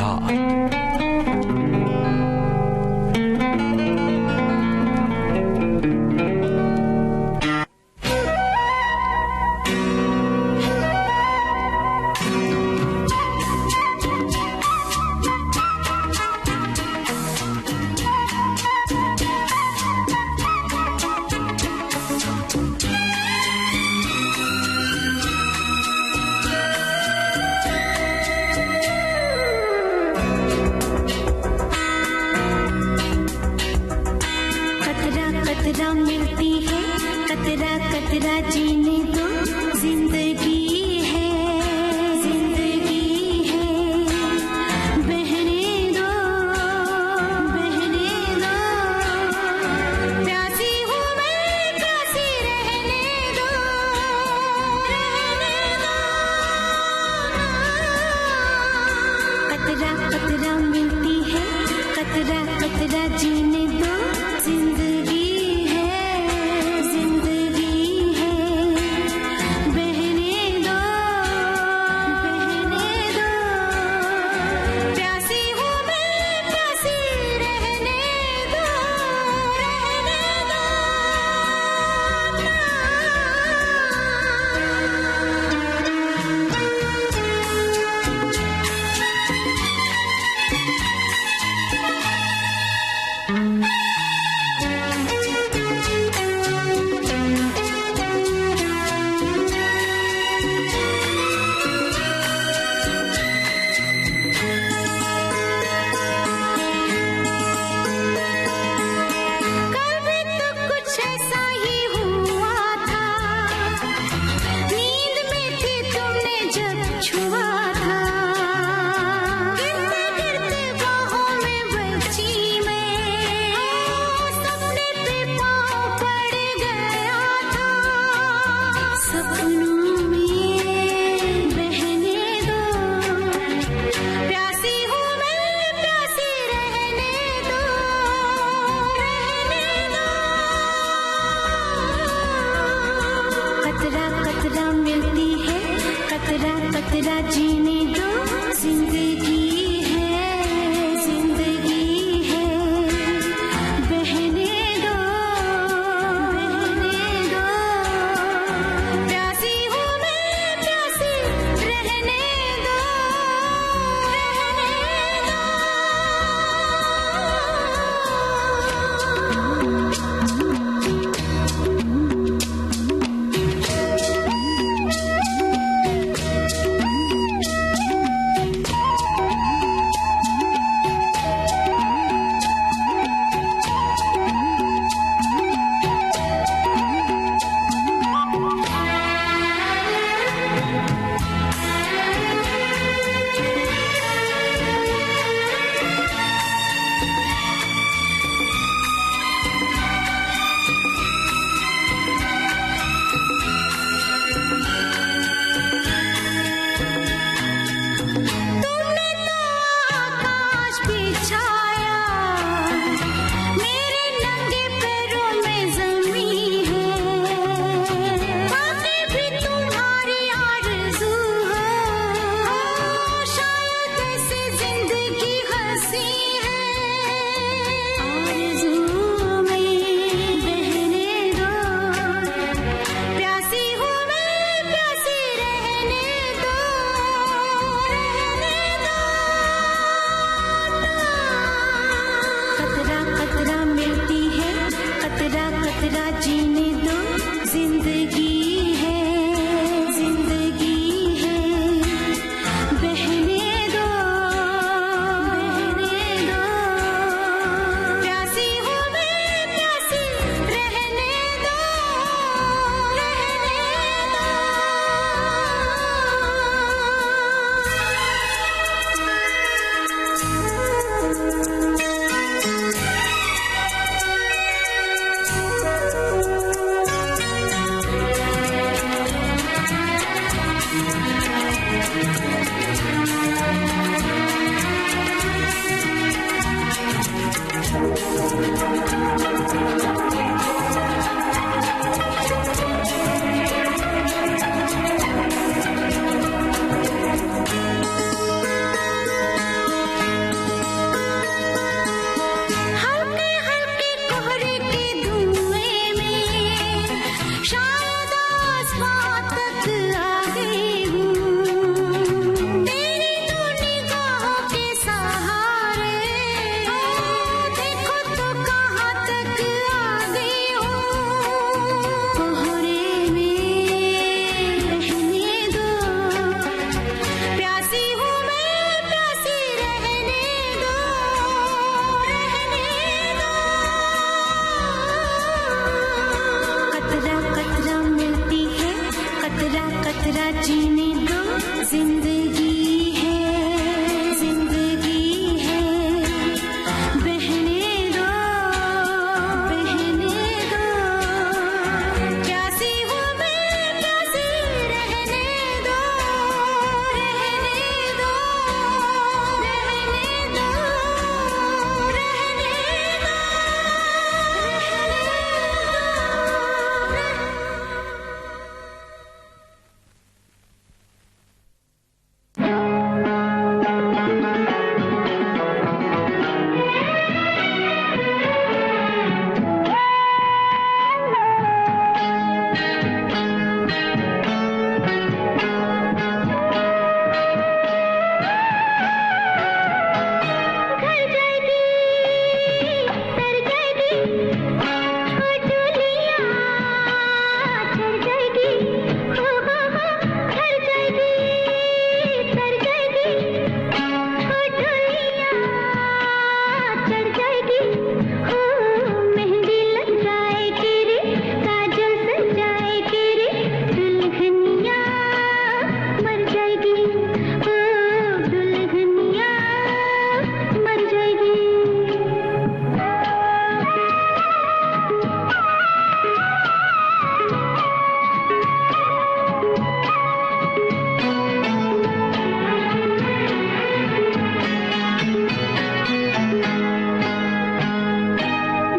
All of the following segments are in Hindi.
इंतजार। कतरा मिलती है, कतरा कतरा जीने दो, जिंदगी है, जिंदगी है, बहने दो, बहने दो, प्यासी हूँ मैं, प्यासी रहने दो, रहने दो। कतरा कतरा मिलती है, कतरा कतरा जीने दो, जिंदगी कतरा मिलती है, कतरा कतरा जीने दो, जिंदगी है, जिंदगी है, बहने दो, बहने दो, प्यासी हूँ मैं, प्यासी रहने दो, रहने दो। वहाँ तक आ गई हूँ, तेरी दो निगाहों के सहारे, देखो तो कहाँ तक आ गई हूँ, कोहरे में रहने दो, प्यासी हूँ मैं, प्यासी रहने दो, कतरा कतरा मिलती है, कतरा कतरा जीने दो, जिंदगी है, जिंदगी है, बहने दो, बहने दो, प्यासी हूँ मैं, प्यासी रहने दो, रहने दो, रहने दो, रहने घर जाएगी, तर जाएगी, हो डोलियाँ चढ़ जाएगी, हो घर जाएगी, तर जाएगी, हो डोलियाँ चढ़ जाएगी, हो मेहंदी लग जाएगी रे, काजल सज जाएगी रे, दुल्हनिया मर जाएगी, हो दुल्हनिया मर जाएगी।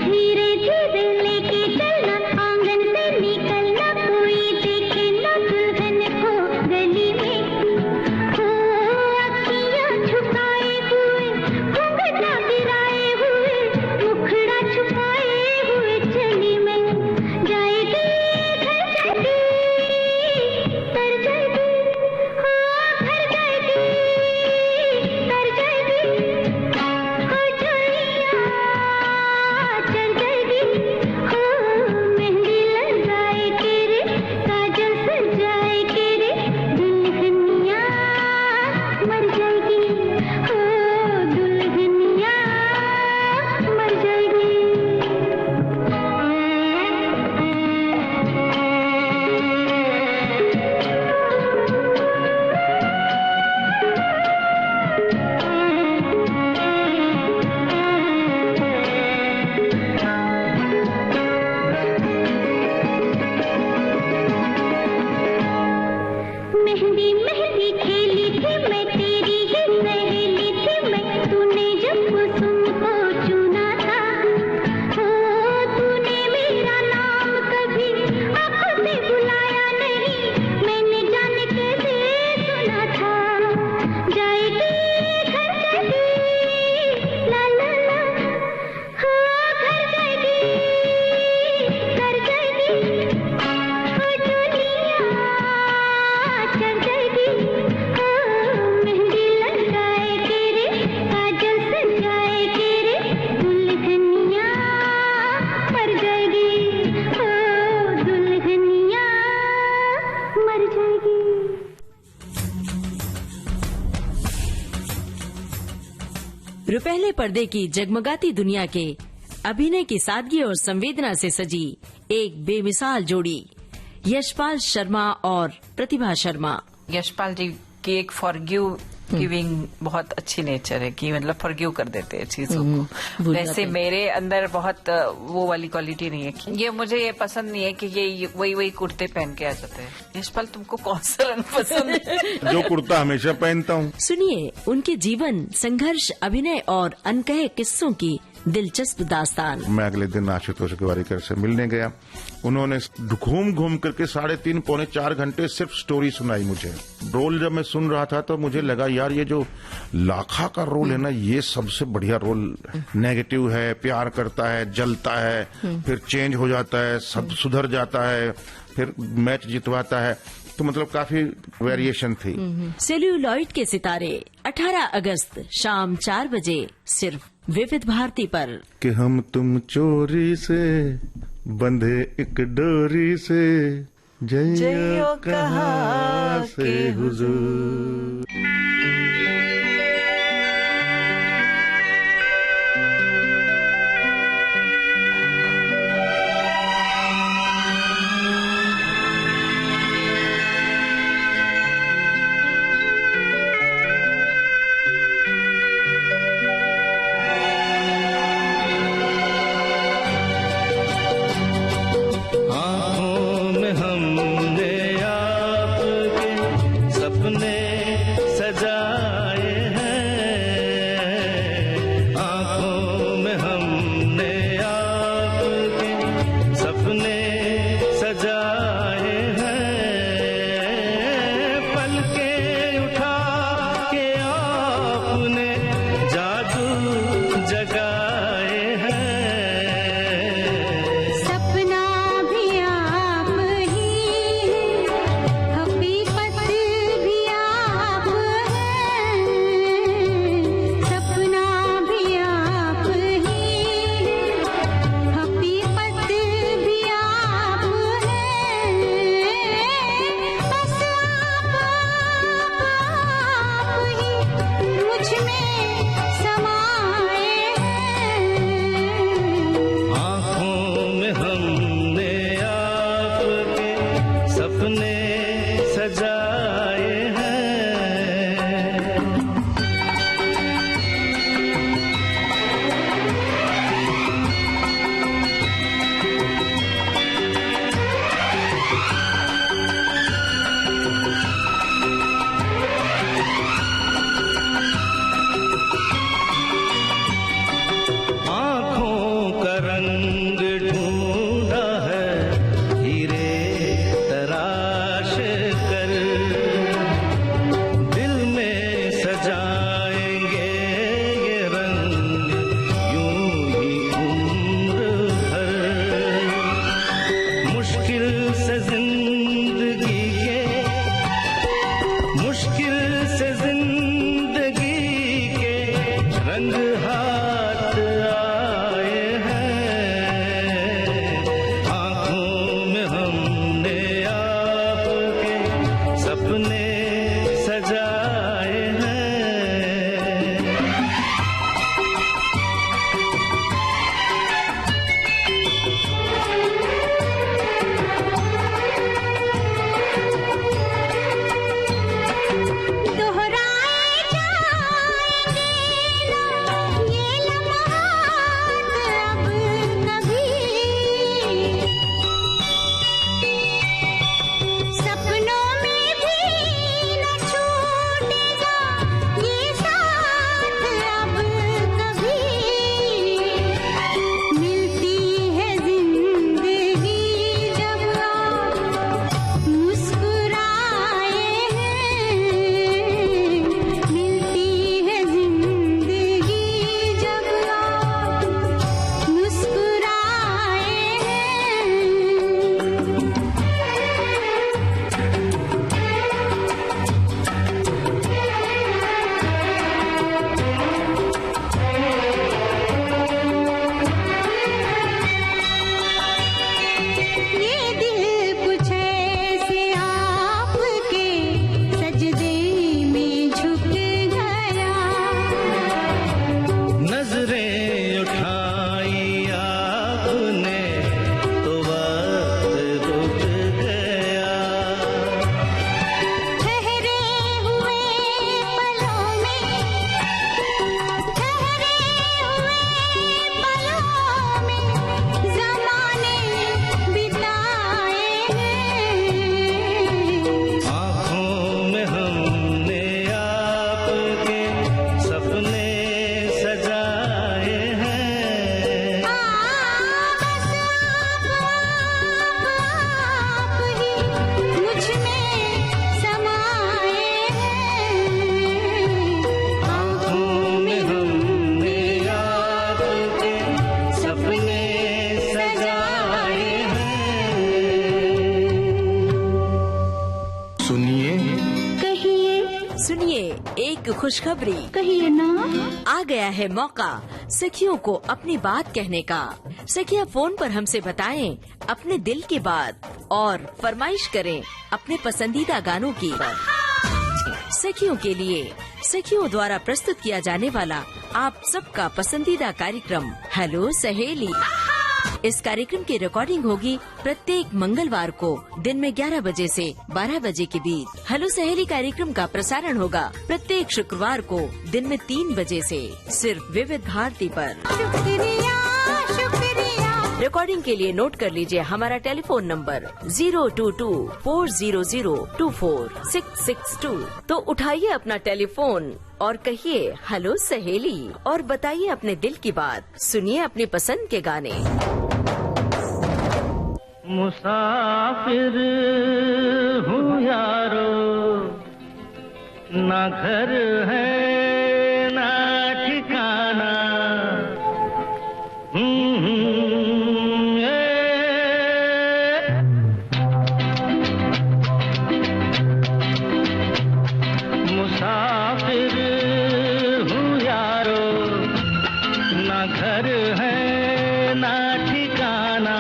धीरे धीरे लेके चलना, आंगन से निकलना, कोई देखे ना दुल्हन को गली में, हो अखियाँ छुपाए हुए, घूंघटा गिराए हुए, मुखड़ा छुपाए हुए चली में जाएगी, घर जाएगी, तर जाएगी, हो घर जाएगी, तर जाएगी, हो डोलियाँ चढ़ जाएगी, हो मेहंदी लग जाएगी रे, काजल सज जाएगी रे, दुल्हनिया मर जाएगी, हो दुल्हनिया मर जाएगी। मेहंदी मेहंदी खेली थी मैं, तेरी ही सहेली थी मैं, तूने जब कुसुम को चुना था, हो तूने मेरा नाम कभी आँखों से बुलाया नहीं, मैंने जाने कैसे सुना था, जाएगी, घर जाएगी, ला ला ला, हो घर जाएगी, कर जाएगी, हो डोलियाँ चढ़ जाएगी, हो मेहंदी लग जाएगी रे, काजल सज जाएगी रे, दुल्हनिया मर जाएगी, हो दुल्हनिया मर जाएगी। रुपहले पर्दे की जगमगाती दुनिया के अभिनय की सादगी और संवेदना से सजी एक बेमिसाल जोड़ी, यशपाल शर्मा और प्रतिभा शर्मा। यशपाल जी की एक फॉरगिव गिविंग बहुत अच्छी नेचर है कि मतलब फॉरगिव कर देते हैं चीजों को। भूल वैसे जाते हैं। मेरे अंदर बहुत वो वाली क्वालिटी नहीं है कि ये मुझे ये पसंद नहीं है कि ये वही कुर्ते पहन के आ जाते हैं। यशपाल तुमको कौन सा रंग पसंद है? जो कुर्ता हमेशा पहनता हूँ। सुनिए उनके जीवन, संघर्ष, अभिनय और अनकहे किस्सों की दिलचस्प दास्तान। मैं अगले दिन आशुतोष गोवारिकर से मिलने गया। उन्होंने घूम घूम करके 3.5 पौने 4 घंटे सिर्फ स्टोरी सुनाई मुझे। रोल जब मैं सुन रहा था तो मुझे लगा यार ये जो लाखा का रोल है ना, ये सबसे बढ़िया रोल। नेगेटिव है, प्यार करता है, जलता है, फिर चेंज हो जाता है, सब सुधर जाता है, फिर मैच जितवाता है, तो मतलब काफी वेरिएशन थी। सेल्यूलॉइड के सितारे 18 अगस्त शाम 4 बजे सिर्फ विविध भारती पर। कि हम तुम चोरी से बंधे एक डोरी से, जइयो कहाँ से हुजूर। सपनों में भी सुनिए सुनिए एक खुशखबरी। कहिए ना। आ गया है मौका सखियों को अपनी बात कहने का। सखियां फोन पर हमसे बताएं अपने दिल की बात और फरमाइश करें अपने पसंदीदा गानों की। सखियों के लिए सखियों द्वारा प्रस्तुत किया जाने वाला आप सबका पसंदीदा कार्यक्रम हेलो सहेली। इस कार्यक्रम की रिकॉर्डिंग होगी प्रत्येक मंगलवार को दिन में 11 बजे से 12 बजे के बीच। हेलो सहेली कार्यक्रम का प्रसारण होगा प्रत्येक शुक्रवार को दिन में 3 बजे से सिर्फ विविध भारती पर। शुक्रिया शुक्रिया। रिकॉर्डिंग के लिए नोट कर लीजिए हमारा टेलीफोन नंबर 022-400-24662। तो उठाइए अपना टेलीफोन और कहिए हेलो सहेली और बताइए अपने दिल की बात। सुनिए अपनी पसंद के गाने। मुसाफिर हूँ यारो, ना घर है ना ठिकाना। मुसाफिर हूँ यारो, ना घर है ना ठिकाना।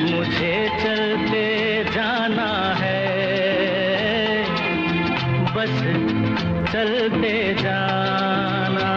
मुझे चलते जाना है, बस चलते जाना।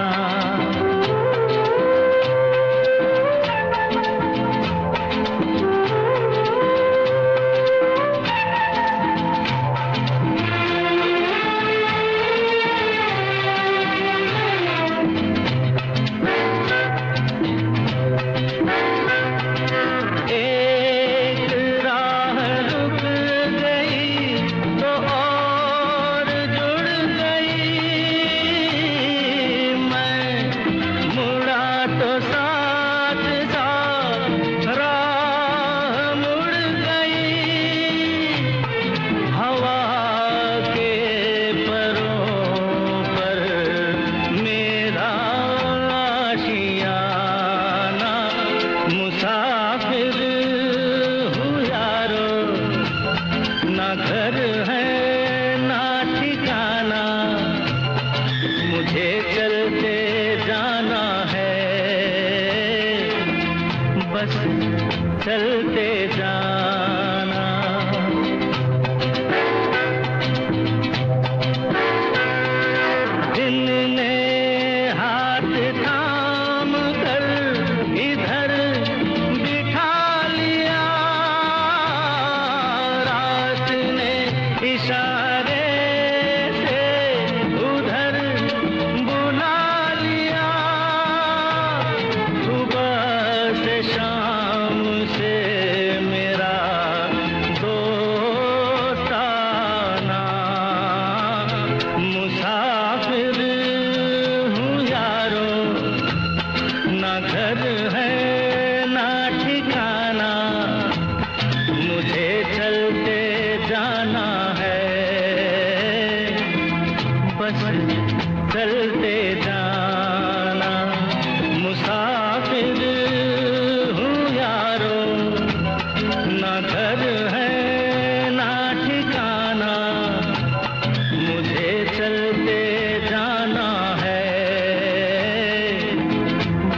चलते जाना। दिल ने हाथ थाम कर इधर बिठा लिया, रात ने इशारे से उधर बुला लिया। सुबह से शाम से मेरा दोस्ताना। मुसाफिर हूँ यारो, ना घर है ना ठिकाना। मुझे चलते जाना है, बस चलते जाना। मुसाफिर हूँ यारो, ना घर है ना ठिकाना। मुझे चलते जाना है,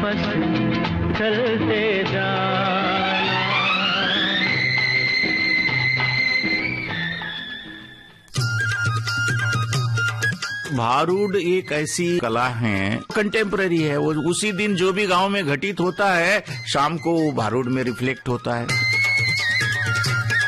बस चलते जाना। भारूड एक ऐसी कला है, कंटेम्पररी है। वो उसी दिन जो भी गांव में घटित होता है, शाम को वो भारूड में रिफ्लेक्ट होता है।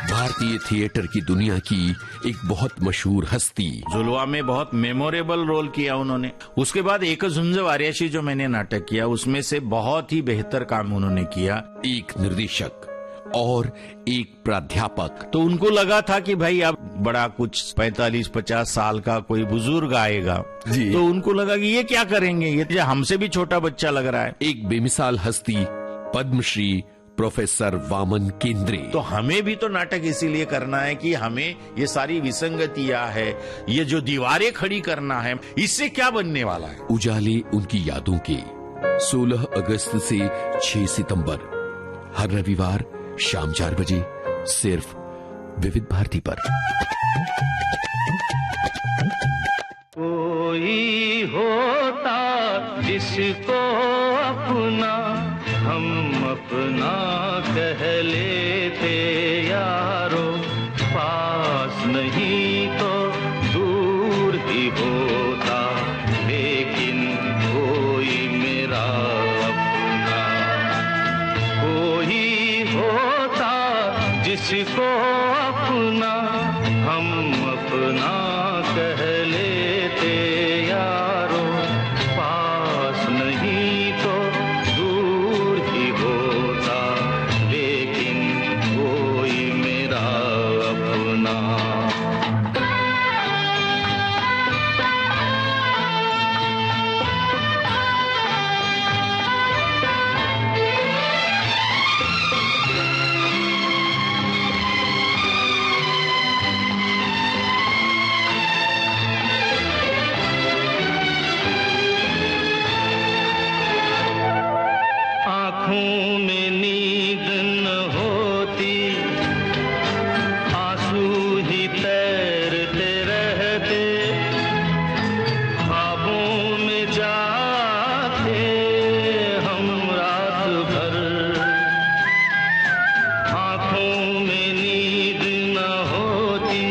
भारतीय थिएटर की दुनिया की एक बहुत मशहूर हस्ती। जुलवा में बहुत मेमोरेबल रोल किया उन्होंने। उसके बाद एक झुंज वार्याशी जो मैंने नाटक किया, उसमें से बहुत ही बेहतर काम उन्होंने किया। एक निर्देशक और एक प्राध्यापक। तो उनको लगा था कि भाई अब बड़ा कुछ 45-50 साल का कोई बुजुर्ग आएगा, तो उनको लगा कि ये क्या करेंगे, ये हमसे भी छोटा बच्चा लग रहा है। एक बेमिसाल हस्ती पद्मश्री प्रोफेसर वामन केंद्रे। तो हमें भी तो नाटक इसीलिए करना है कि हमें ये सारी विसंगतियां है, ये जो दीवारें खड़ी करना है, इससे क्या बनने वाला है। उजाले उनकी यादों के 16 अगस्त से 6 सितंबर हर रविवार शाम 4 बजे सिर्फ विविध भारती पर। कोई होता जिसको अपना हम अपना कह लेते यारो, पास नहीं तो दूर ही होता, लेकिन कोई मेरा अपना। कोई होता जिसको अपना हम अपना कह लेते यारो, पास नहीं तो दूर ही होता, लेकिन कोई मेरा अपना। आँखों में नींद न होती, आंसू ही तैरते रहते, ख्वाबों में जाते हम रात भर। आँखों में नींद न होती,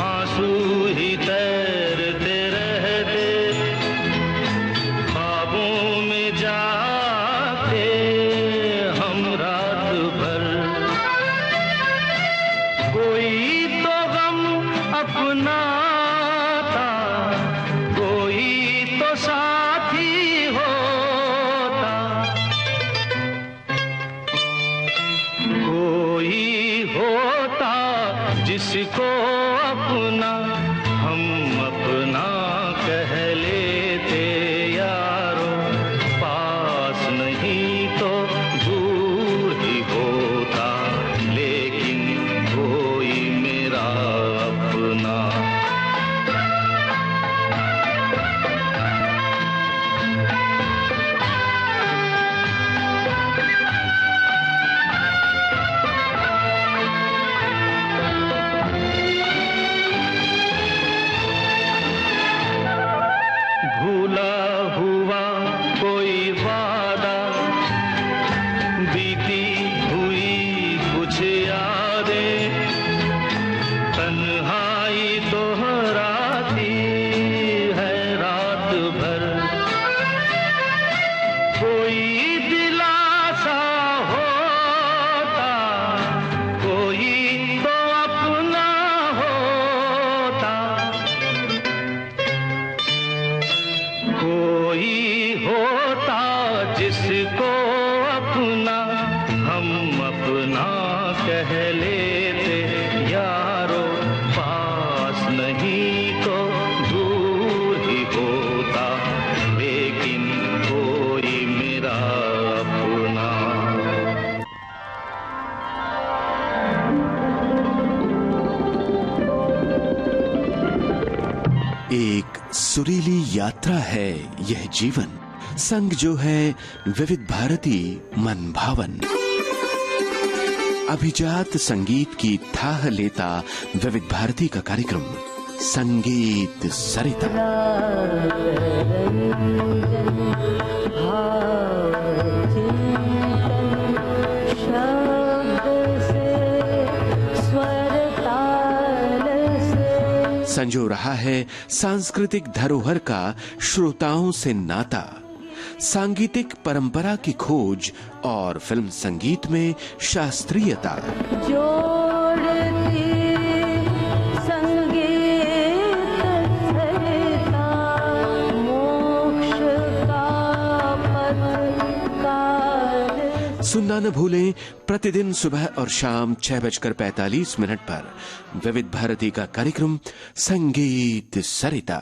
आंसू ही तैरते रहते, ख्वाबों में जाते हम रात भर। कोई तो गम अपना था, कोई तो साथी होता, कोई होता जिसको अपना हम अपना कह लेते यारो, पास नहीं तो दूर ही होता, लेकिन कोई मेरा अपना। भूला हुआ कोई वादा, बीती हुई कुछ यादें, तन्हाई दोहराती है रात भर। कोई दिलासा होता, कोई तो अपना होता, कोई होता जिसको अपना हम अपना कह लेते यारो, पास नहीं तो दूर ही होता, लेकिन कोई मेरा अपना। एक सुरीली यात्रा है यह जीवन, संग जो है विविध भारती मन भावन। अभिजात संगीत की थाह लेता विविध भारती का कार्यक्रम संगीत सरिता। संजो रहा है सांस्कृतिक धरोहर का श्रोताओं से नाता, सांगीतिक परंपरा की खोज और फिल्म संगीत में शास्त्रीयता। जोड़ती संगीत सरिता, मोक्ष का पथ। सुनना न भूलें प्रतिदिन सुबह और शाम 6:45 पर विविध भारती का कार्यक्रम संगीत सरिता।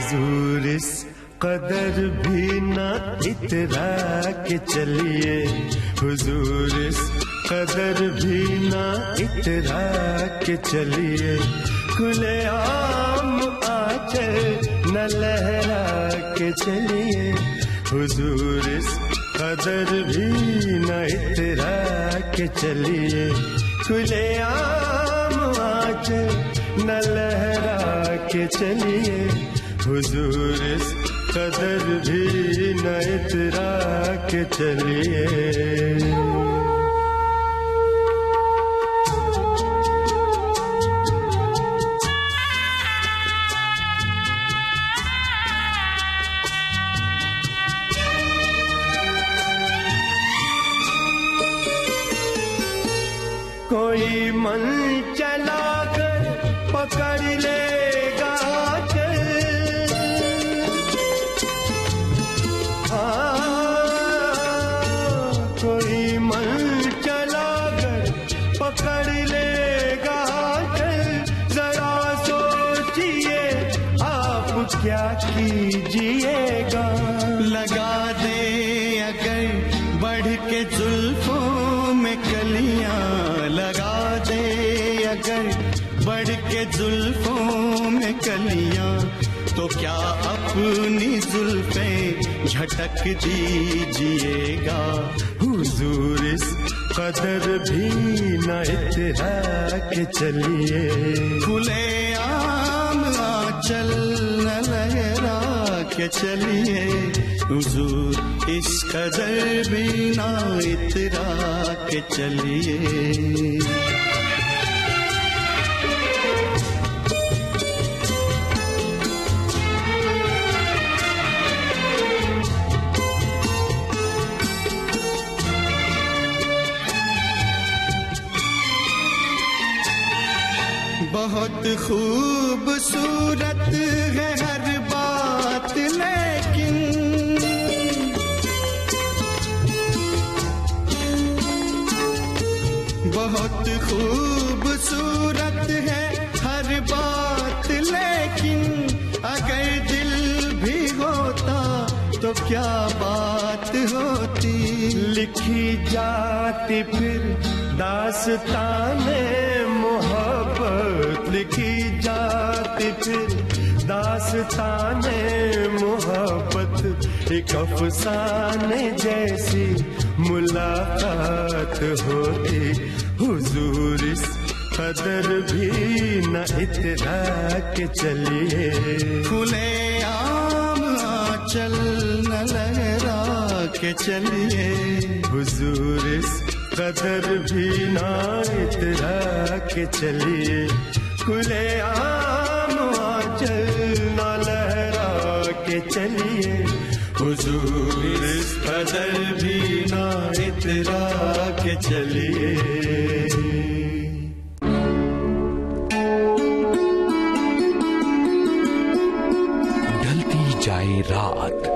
हुजूर इस कदर भी न इतरा के चलिए, हुजूर इस कदर भी न इतरा के चलिए, खुले आम आंचल न लहरा के चलिए, हुजूर इस कदर भी न इतरा के चलिए, खुले आम आंचल न लहरा के चलिए, हुजूर इस कदर भी न इतरा के चलिए। कोई मन चला कर पकड़ लेगा चल, कोई मन चला कर पकड़ लेगा चल, जरा सोचिए आप क्या कीजिएगा, लगा दे अगर बढ़ के जुल्फों में कलियां, लगा दे अगर बढ़ के जुल्फों में कलियां, तो क्या अपनी जुल्फें झटक दीजिएगा, हुजूर इस कदर भी न इतरा के चलिए, खुले आम आंचल न लहरा के चलिए, हुजूर इस कदर भी न इतरा के चलिए। बहुत खूबसूरत है हर बात, लेकिन बहुत खूबसूरत है हर बात, लेकिन अगर दिल भी होता तो क्या बात होती, लिखी जाती फिर दास्ताने मोहब्बत, लिखी जाती फिर दास्ताने मोहब्बत, एक अफसाने जैसी मुलाकात होती, हुजूर इस कदर भी न इतरा के चलिए, खुले आम आंचल न लहरा के चलिए, हुजूर इस कदर भी न इतरा के चलिए, खुले आम आंचल न लहरा के चलिए, हुजूर इस कदर भी न इतरा के चलिए। ढलती जाए रात,